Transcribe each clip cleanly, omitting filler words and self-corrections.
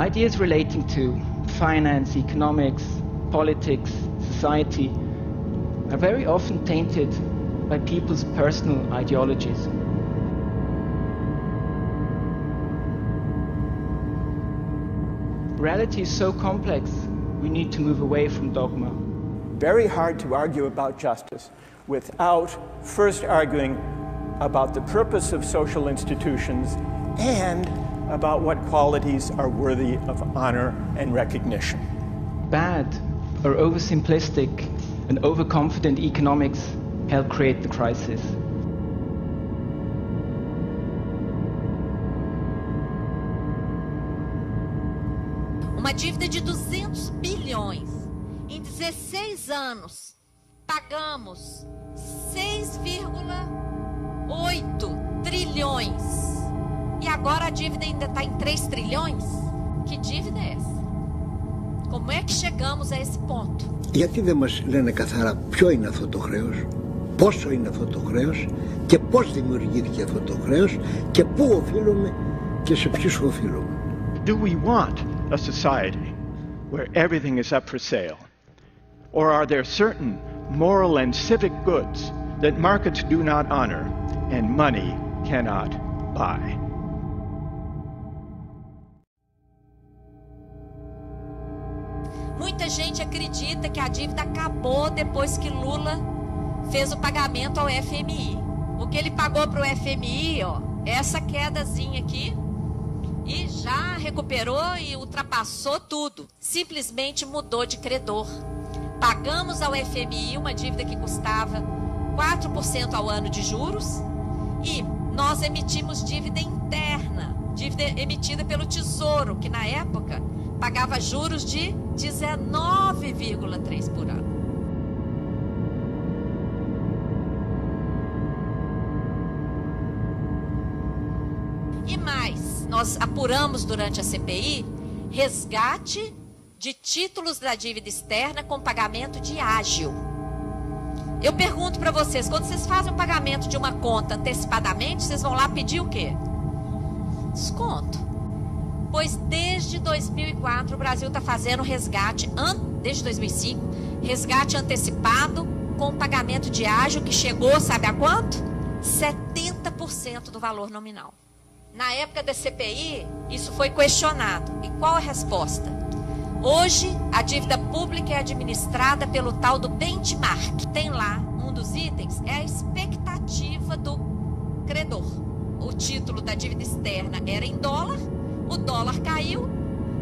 Ideas relating to finance, economics, politics, society are very often tainted by people's personal ideologies. Reality is so complex, we need to move away from dogma. Very hard to argue about justice without first arguing about the purpose of social institutions and about what qualities are worthy of honor and recognition. Bad or oversimplistic and overconfident economics help create the crisis. Uma dívida de 200 bilhões. Em 16 anos, pagamos 6,8 trilhões. E agora a dívida ainda está em 3 trilhões? Que dívida é essa? Como é que chegamos a esse ponto? Γιατί δεν μας λένε καθαρά ποιο είναι αυτό το χρέος, πόσο είναι αυτό το χρέος και πώς δημιουργήθηκε αυτό το χρέος και πού οφείλουμε και σε ποιους οφείλουμε. Do we want a society where everything is up for sale? Or are there certain moral and civic goods that markets do not honor and money cannot buy? Muita gente acredita que a dívida acabou depois que Lula fez o pagamento ao FMI. O que ele pagou para o FMI, ó, essa quedazinha aqui, e já recuperou e ultrapassou tudo. Simplesmente mudou de credor. Pagamos ao FMI uma dívida que custava 4% ao ano de juros e nós emitimos dívida interna, dívida emitida pelo Tesouro, que na época pagava juros de 19,3% por ano. E mais, nós apuramos durante a CPI resgate de títulos da dívida externa com pagamento de ágio. Eu pergunto para vocês, quando vocês fazem o pagamento de uma conta antecipadamente, vocês vão lá pedir o quê? Desconto. Pois desde 2004 o Brasil está fazendo resgate, desde 2005, resgate antecipado com pagamento de ágio que chegou, sabe a quanto? 70% do valor nominal. Na época da CPI, isso foi questionado. E qual a resposta? Hoje, a dívida pública é administrada pelo tal do benchmark. Tem lá, um dos itens, é a expectativa do credor. O título da dívida externa era em dólar, o dólar caiu,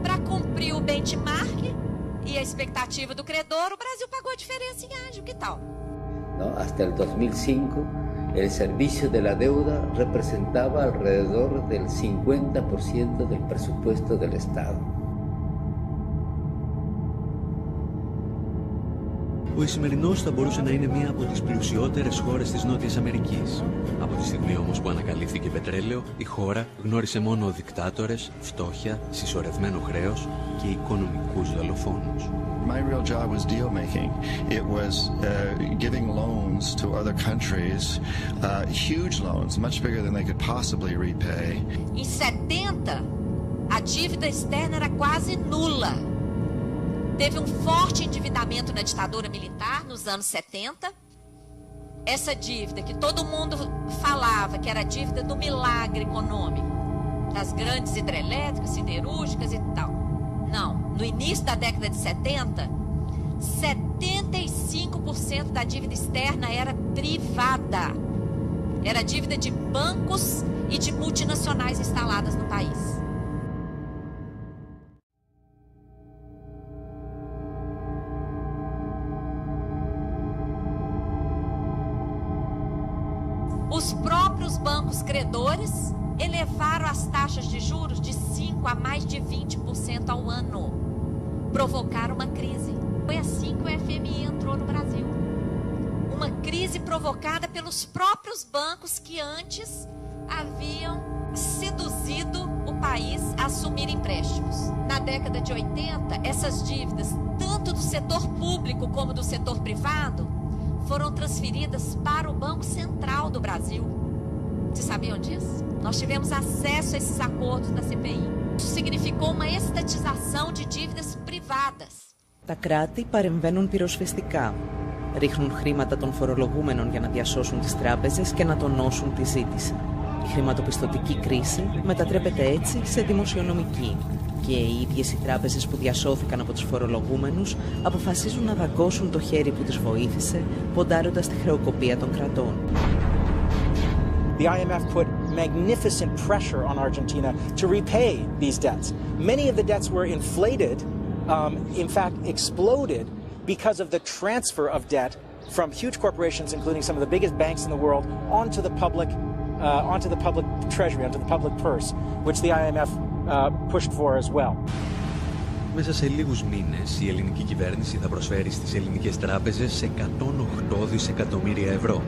para cumprir o benchmark e a expectativa do credor, o Brasil pagou a diferença em ágio, que tal? ¿No? Hasta el 2005, el servicio de la deuda representaba alrededor del 50% del presupuesto del Estado. Ο Ισημερινός θα μπορούσε να είναι μία από τις πλουσιότερες χώρες της Νότιας Αμερικής. Από τη στιγμή όμως που ανακαλύφθηκε πετρέλαιο, η χώρα γνώρισε μόνο δικτάτορες, φτώχεια, συσσωρευμένο χρέος και οικονομικούς δολοφόνους. My real job was deal making. It was giving loans to other countries, huge loans, much bigger than they could possibly repay. Em 70, a dívida externa era quase nula. Teve um forte endividamento na ditadura militar nos anos 70. Essa dívida que todo mundo falava que era a dívida do milagre econômico, das grandes hidrelétricas, siderúrgicas e tal. Não, no início da década de 70, 75% da dívida externa era privada. Era dívida de bancos e de multinacionais instaladas no país. Os próprios bancos credores elevaram as taxas de juros de 5% a mais de 20% ao ano. Provocaram uma crise. Foi assim que o FMI entrou no Brasil. Uma crise provocada pelos próprios bancos que antes haviam seduzido o país a assumir empréstimos. Na década de 80, essas dívidas, tanto do setor público como do setor privado, foram transferidas para o Banco Central do Brasil. Vocês sabiam disso? Nós tivemos acesso a esses acordos da CPI. significou uma estatização de dívidas privadas. Τα κράτη παρεμβαίνουν πυροσβεστικά. Ρίχνουν χρήματα των φορολογούμενων για να διασώσουν τις τράπεζες και να τονώσουν τη ζήτηση. Η χρηματοπιστωτική κρίση μετατρέπεται έτσι σε δημοσιονομική. Και οι ίδιες οι τράπεζες που διασώθηκαν από τους φορολογούμενους αποφασίζουν να δαγκώσουν το χέρι που τις βοήθησε, ποντάροντας τη χρεοκοπία των κρατών. The IMF put magnificent pressure on Argentina to repay these debts. Many of the debts were inflated, in fact exploded, because of the transfer of debt from huge corporations, including some of the biggest banks in the world, onto the public treasury, onto the public purse, which the IMF pushed for as well. Μέσα σε λίγους μήνες η ελληνική κυβέρνηση θα προσφέρει στις ελληνικές τράπεζες 108 δισεκατομμύρια ευρώ.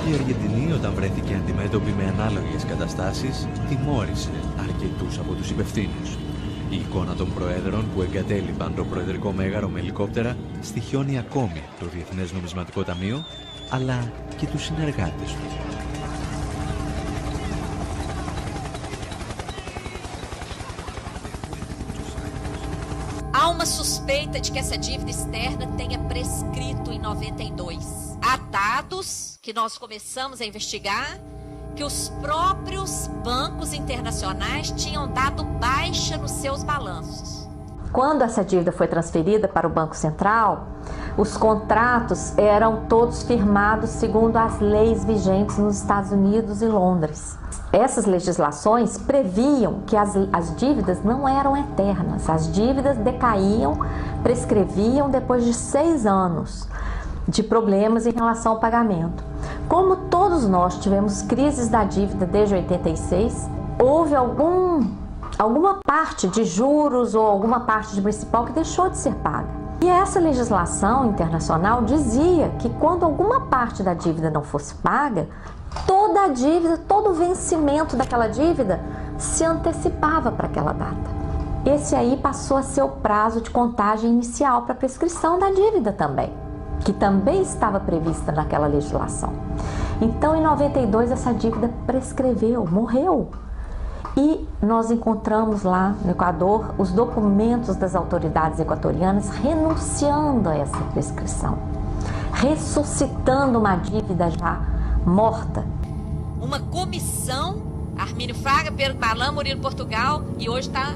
Η Αργεντινή, όταν βρέθηκε αντιμέτωπη με ανάλογες καταστάσεις, τιμώρησε αρκετούς από τους υπευθύνους. Η εικόνα των προέδρων που εγκατέλειπαν το προεδρικό μέγαρο με ελικόπτερα στοιχιώνει ακόμη το Διεθνές Νομισματικό Ταμείο, αλλά και τους συνεργάτες του. Há uma suspeita de que essa dívida externa tenha prescrito em 92. Há dados que nós começamos a investigar que os próprios bancos internacionais tinham dado baixa nos seus balanços. Quando essa dívida foi transferida para o Banco Central, os contratos eram todos firmados segundo as leis vigentes nos Estados Unidos e Londres. Essas legislações previam que as dívidas não eram eternas, as dívidas decaíam, prescreviam depois de 6 anos de problemas em relação ao pagamento. Como todos nós tivemos crises da dívida desde 86, houve alguma parte de juros ou alguma parte de principal que deixou de ser paga. E essa legislação internacional dizia que quando alguma parte da dívida não fosse paga, toda a dívida, todo o vencimento daquela dívida se antecipava para aquela data. Esse aí passou a ser o prazo de contagem inicial para a prescrição da dívida também, que também estava prevista naquela legislação. Então, em 92, essa dívida prescreveu, morreu. E nós encontramos lá no Equador os documentos das autoridades equatorianas renunciando a essa prescrição, ressuscitando uma dívida já morta. Uma comissão, Armínio Fraga, Pedro Malan, Murilo Portugal, e hoje está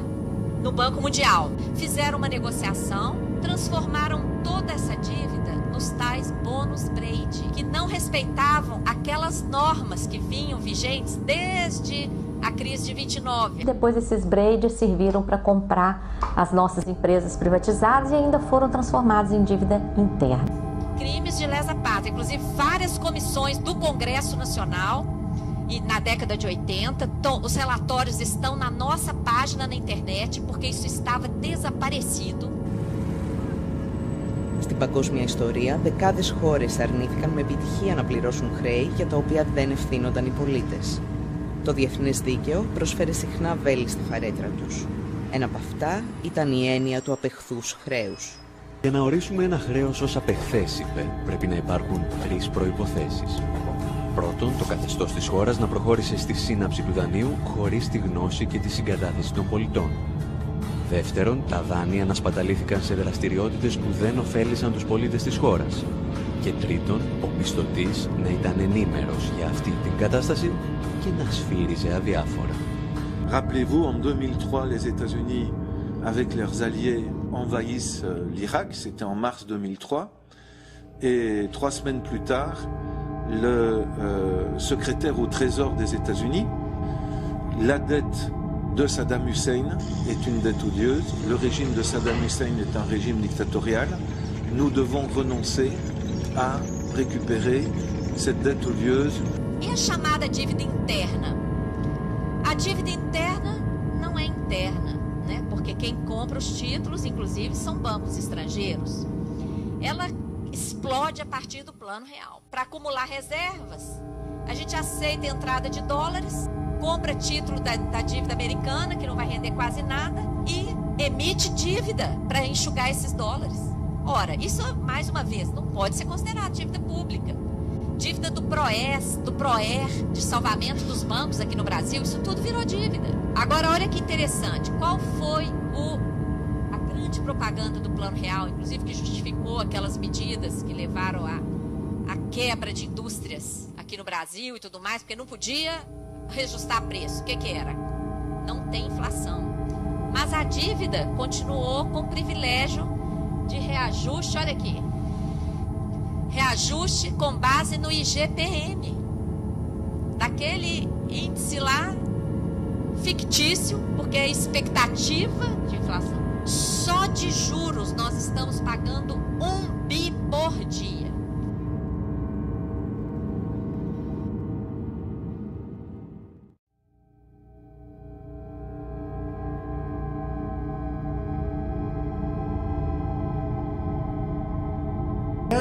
no Banco Mundial, fizeram uma negociação, transformaram toda essa dívida nos tais bônus Brady, que não respeitavam aquelas normas que vinham vigentes desde a crise de 29. Depois esses Brady serviram para comprar as nossas empresas privatizadas e ainda foram transformados em dívida interna. Crimes de lesa pátria, inclusive várias comissões do Congresso Nacional, e na década de 80, os relatórios estão na nossa página na internet, porque isso estava desaparecido. Στην παγκόσμια ιστορία, δεκάδες χώρες αρνήθηκαν με επιτυχία να πληρώσουν χρέη για τα οποία δεν ευθύνονταν οι πολίτες. Το διεθνές δίκαιο προσφέρει συχνά βέλη στη φαρέτρα τους. Ένα από αυτά ήταν η έννοια του απεχθούς χρέους. Για να ορίσουμε ένα χρέος ως απεχθές, είπε, πρέπει να υπάρχουν 3 προϋποθέσεις. Πρώτον, το καθεστώς της χώρας να προχώρησε στη σύναψη του δανείου χωρίς τη γνώση και τη συγκατάθεση των πολιτών. Δεύτερον, τα δάνεια να σπαταλήθηκαν σε δραστηριότητες που δεν ωφέλησαν τους πολίτες της χώρας. Και τρίτον, ο μισθωτής να ήταν ενήμερος για αυτή την κατάσταση και να σφύριζε αδιάφορα. Rappelez-vous, en 2003, les États-Unis, avec leurs alliés, envahissent l'Irak. C'était en mars 2003. Et 3 semaines plus tard, le secrétaire au Trésor des États-Unis, la dette de Saddam Hussein est une dette odieuse. Le régime de Saddam Hussein est un régime dictatorial. Nous devons renoncer a récupérer cette dette odieuse. E a chamada dívida interna? A dívida interna não é interna, né? Porque quem compra os títulos, inclusive, são bancos estrangeiros. Ela explode a partir do plano real. Para acumular reservas, a gente aceita a entrada de dólares, compra título da dívida americana, que não vai render quase nada, e emite dívida para enxugar esses dólares. Ora, isso, mais uma vez, não pode ser considerado dívida pública. dívida do PROES, do PROER, de salvamento dos bancos aqui no Brasil, isso tudo virou dívida. Agora, olha que interessante, qual foi a grande propaganda do Plano Real, inclusive que justificou aquelas medidas que levaram à quebra de indústrias aqui no Brasil e tudo mais, porque não podia reajustar preço. O que era? Não tem inflação. Mas a dívida continuou com o privilégio de reajuste, olha aqui, reajuste com base no IGPM, daquele índice lá fictício, porque é expectativa de inflação. Só de juros nós estamos pagando 1 bi por dia.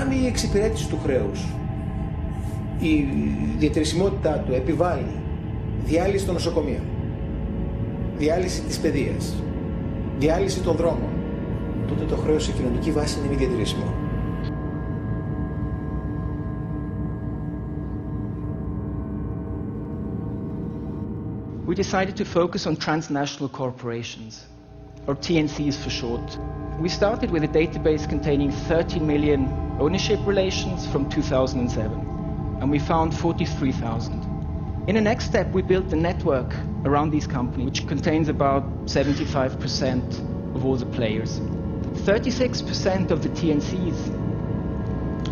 Αν η εξυπηρέτηση του χρέους, η διατηρησιμότητά του επιβάλλει διάλυση των νοσοκομείων, διάλυση της παιδείας, διάλυση των δρόμων, τότε το χρέος σε κοινωνική βάση είναι μη διατηρήσιμο. We decided to focus on transnational corporations, or TNCs for short. We started with a database containing 13 million ownership relations from 2007, and we found 43,000. In the next step, we built a network around these companies, which contains about 75% of all the players. 36% of the TNCs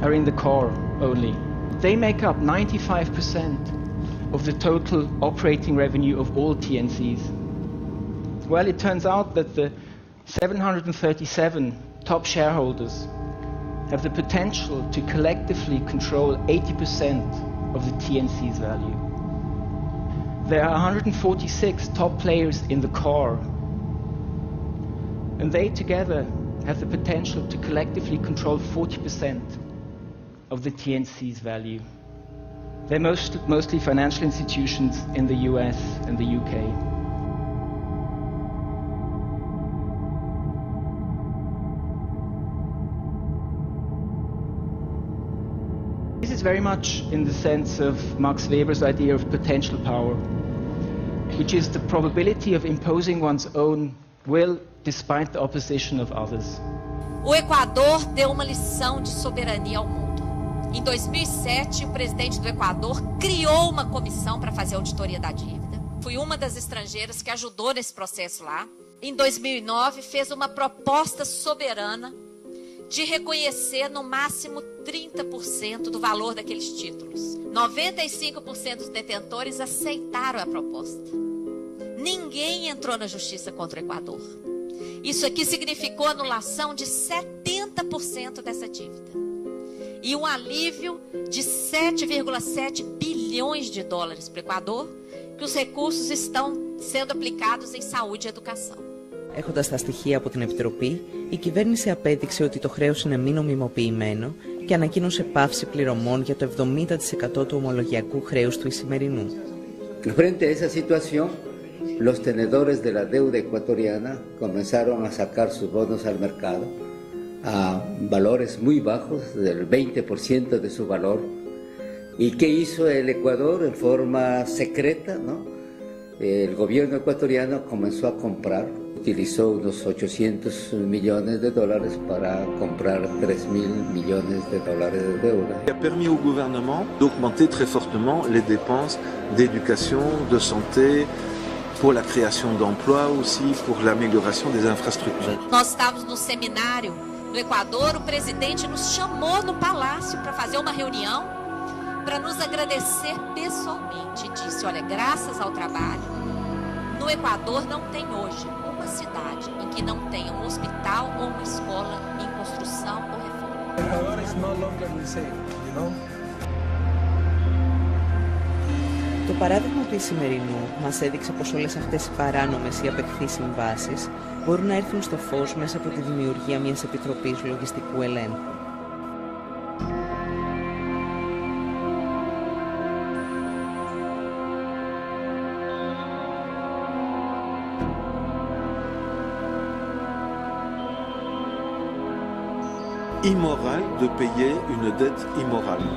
are in the core only. They make up 95% of the total operating revenue of all TNCs. Well, it turns out that the 737 top shareholders have the potential to collectively control 80% of the TNC's value. There are 146 top players in the core, and they together have the potential to collectively control 40% of the TNC's value. They're mostly financial institutions in the US and the UK. This is very much in the sense of Max Weber's idea of potential power, which is the probability of imposing one's own will despite the opposition of others. O Equador deu uma lição de soberania ao mundo. Em 2007, o presidente do Equador criou uma comissão para fazer auditoria da dívida. Fui uma das estrangeiras que ajudou nesse processo lá. Em 2009, fez uma proposta soberana de reconhecer no máximo 30% do valor daqueles títulos. 95% dos detentores aceitaram a proposta. Ninguém entrou na justiça contra o Equador. Isso aqui significou anulação de 70% dessa dívida. E um alívio de 7,7 bilhões de dólares para o Equador, que os recursos estão sendo aplicados em saúde e educação. Έχοντας τα στοιχεία από την Επιτροπή, η κυβέρνηση απέδειξε ότι το χρέος είναι μη νομιμοποιημένο και ανακοίνωσε πάυση πληρωμών για το 70% του ομολογιακού χρέους του Ισημερινού. Frente a esa situación, los tenedores de la deuda ecuatoriana comenzaron a sacar sus bonos al mercado a valores muy bajos, del 20% de su valor. ¿Y qué hizo el Ecuador en forma secreta, ¿no? El gobierno ecuatoriano comenzó a comprar, utilizó unos 800 millones de dólares para comprar 3.000 millones de dólares de deuda. Il a permis au gouvernement d'augmenter très fortement les dépenses d'éducation, de santé, pour la création d'emplois aussi, pour l'amélioration des infrastructures. Nós estávamos no seminário no Equador, o presidente nos chamou no palácio para fazer uma reunião, para nos agradecer pessoalmente. E disse, olha, graças ao trabalho, no Equador não tem hoje uma cidade em que não tenha um hospital ou uma escola em construção ou reforma. Ecuador is no longer the same, you know? Το παράδειγμα του Ισημερινού μας έδειξε πως όλες αυτές οι παράνομες ή απεχθείς συμβάσεις μπορούν να έρθουν στο φως μέσα από τη δημιουργία μιας επιτροπής λογιστικού ελέγχου. Immoral de payer une dette immorale.